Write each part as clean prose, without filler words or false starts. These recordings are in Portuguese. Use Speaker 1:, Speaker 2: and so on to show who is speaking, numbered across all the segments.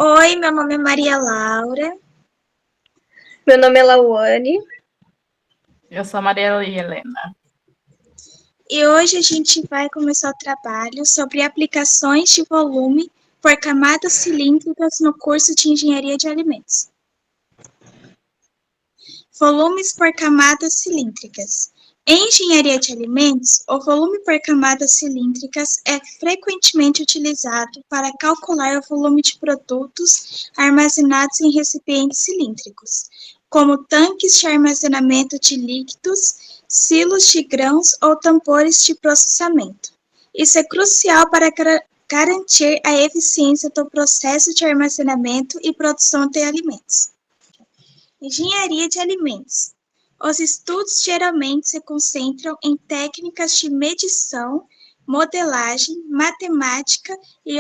Speaker 1: Oi, meu nome é Maria Laura.
Speaker 2: Meu nome é Lauane.
Speaker 3: Eu sou a Maria Helena.
Speaker 1: E hoje a gente vai começar o trabalho sobre aplicações de volume por camadas cilíndricas no curso de Engenharia de Alimentos. Volumes por camadas cilíndricas. Em engenharia de alimentos, o volume por camadas cilíndricas é frequentemente utilizado para calcular o volume de produtos armazenados em recipientes cilíndricos, como tanques de armazenamento de líquidos, silos de grãos ou tambores de processamento. Isso é crucial para garantir a eficiência do processo de armazenamento e produção de alimentos. Engenharia de alimentos. Os estudos geralmente se concentram em técnicas de medição, modelagem, matemática e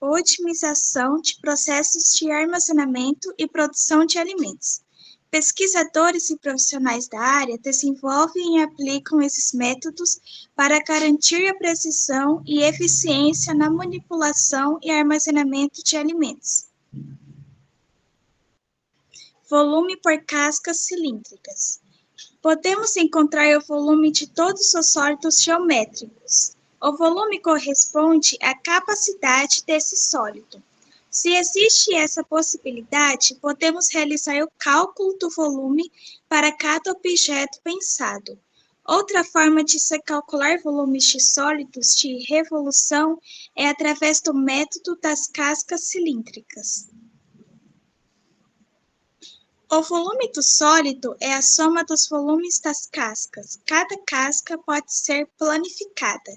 Speaker 1: otimização de processos de armazenamento e produção de alimentos. Pesquisadores e profissionais da área desenvolvem e aplicam esses métodos para garantir a precisão e eficiência na manipulação e armazenamento de alimentos. Volume por cascas cilíndricas. Podemos encontrar o volume de todos os sólidos geométricos. O volume corresponde à capacidade desse sólido. Se existe essa possibilidade, podemos realizar o cálculo do volume para cada objeto pensado. Outra forma de se calcular volumes de sólidos de revolução é através do método das cascas cilíndricas. O volume do sólido é a soma dos volumes das cascas. Cada casca pode ser planificada.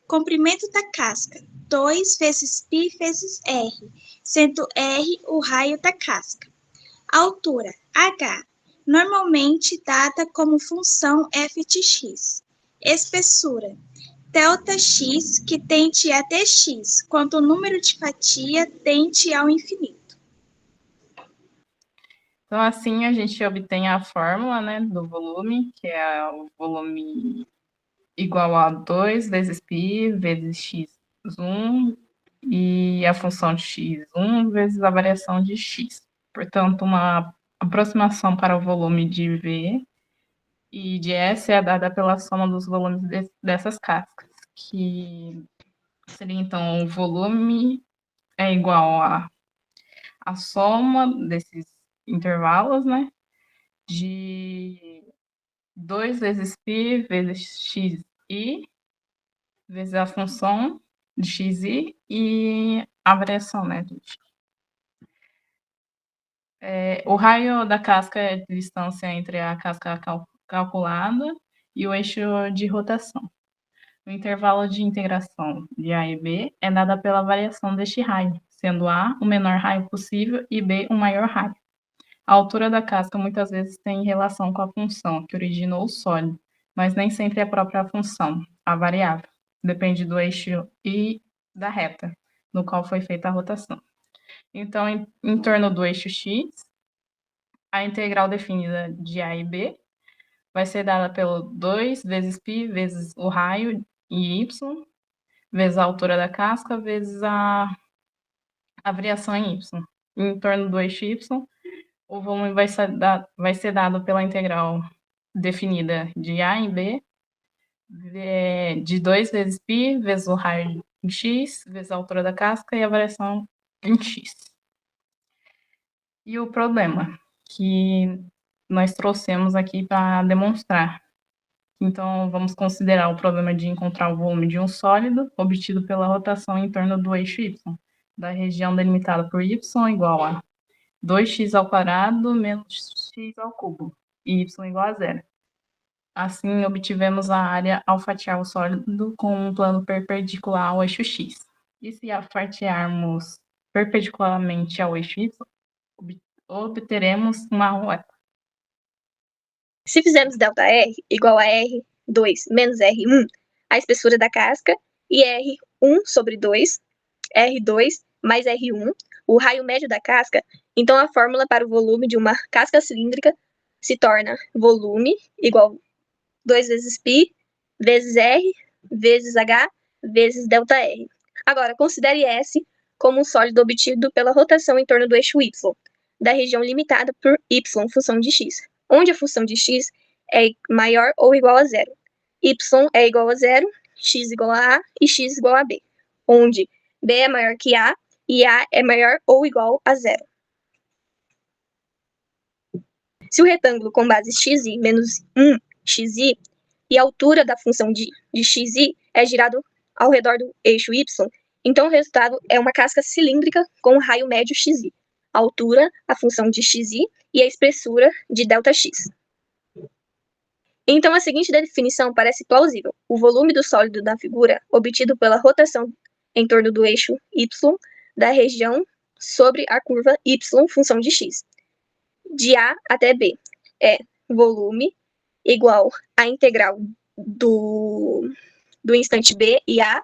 Speaker 1: Comprimento da casca, 2 vezes π vezes r, sendo r o raio da casca. Altura, h, normalmente dada como função f de x. Espessura, ΔX, que tende a dx, quando o número de fatia tende ao infinito.
Speaker 3: Então, assim, a gente obtém a fórmula, né, do volume, que é o volume igual a 2 vezes π vezes x1 e a função de x1 vezes a variação de x. Portanto, uma aproximação para o volume de V e de S é dada pela soma dos volumes dessas cascas, que seria, então, o volume é igual a soma desses intervalos, né, de 2 vezes π vezes xi vezes a função de xi e a variação, né, de x. O raio da casca é a distância entre a casca calculada e o eixo de rotação. O intervalo de integração de A e B é dada pela variação deste raio, sendo A o menor raio possível e B o maior raio. A altura da casca muitas vezes tem relação com a função que originou o sólido, mas nem sempre é a própria função, a variável. Depende do eixo e da reta, no qual foi feita a rotação. Então, em torno do eixo x, a integral definida de A e B vai ser dada pelo 2 vezes π vezes o raio em y, vezes a altura da casca, vezes a variação em y. Em torno do eixo y, o volume vai ser dado pela integral definida de A em B, de 2 vezes π vezes o raio em x, vezes a altura da casca e a variação em x. E o problema que nós trouxemos aqui para demonstrar. Então, vamos considerar o problema de encontrar o volume de um sólido obtido pela rotação em torno do eixo y, da região delimitada por y igual a 2x² menos x ao cubo, e y igual a zero. Assim, obtivemos a área ao fatiar o sólido com um plano perpendicular ao eixo x. E se fatiarmos perpendicularmente ao eixo y, obteremos uma reta.
Speaker 2: Se fizermos ΔR igual a R2 menos R1, a espessura da casca, e R1 sobre 2, R2 mais R1, o raio médio da casca, então a fórmula para o volume de uma casca cilíndrica se torna volume igual a 2 vezes π vezes R vezes H vezes ΔR. Agora, considere S como um sólido obtido pela rotação em torno do eixo y, da região limitada por y, função de x, onde a função de x é maior ou igual a zero. Y é igual a zero, x igual a A e x igual a B, onde B é maior que A e A é maior ou igual a zero. Se o retângulo com base xi menos 1 xi e a altura da função de xi é girado ao redor do eixo y, então o resultado é uma casca cilíndrica com um raio médio xi, a altura, a função de xi e a espessura de ΔX. Então a seguinte definição parece plausível. O volume do sólido da figura, obtido pela rotação em torno do eixo y da região sobre a curva y, função de x, de A até B, é volume igual à integral do instante B e A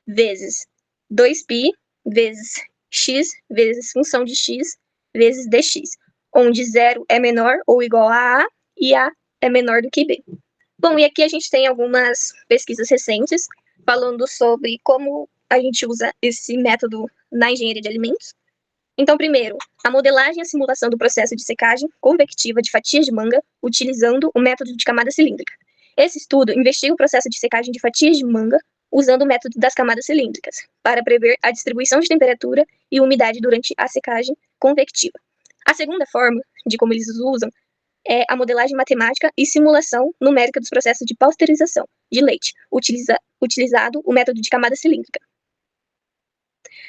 Speaker 2: vezes 2π vezes x vezes função de x vezes dx, onde 0 é menor ou igual a e A é menor do que B. Bom, e aqui a gente tem algumas pesquisas recentes falando sobre como a gente usa esse método na engenharia de alimentos. Então, primeiro, a modelagem e a simulação do processo de secagem convectiva de fatias de manga utilizando o método de camada cilíndrica. Esse estudo investiga o processo de secagem de fatias de manga usando o método das camadas cilíndricas, para prever a distribuição de temperatura e umidade durante a secagem convectiva. A segunda forma de como eles usam é a modelagem matemática e simulação numérica dos processos de pasteurização de leite, utilizado o método de camada cilíndrica.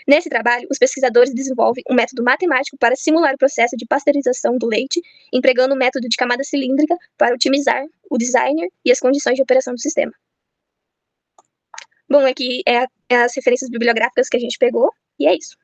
Speaker 2: Nesse trabalho, os pesquisadores desenvolvem um método matemático para simular o processo de pasteurização do leite, empregando o método de camada cilíndrica para otimizar o design e as condições de operação do sistema. Bom, aqui é as referências bibliográficas que a gente pegou, e é isso.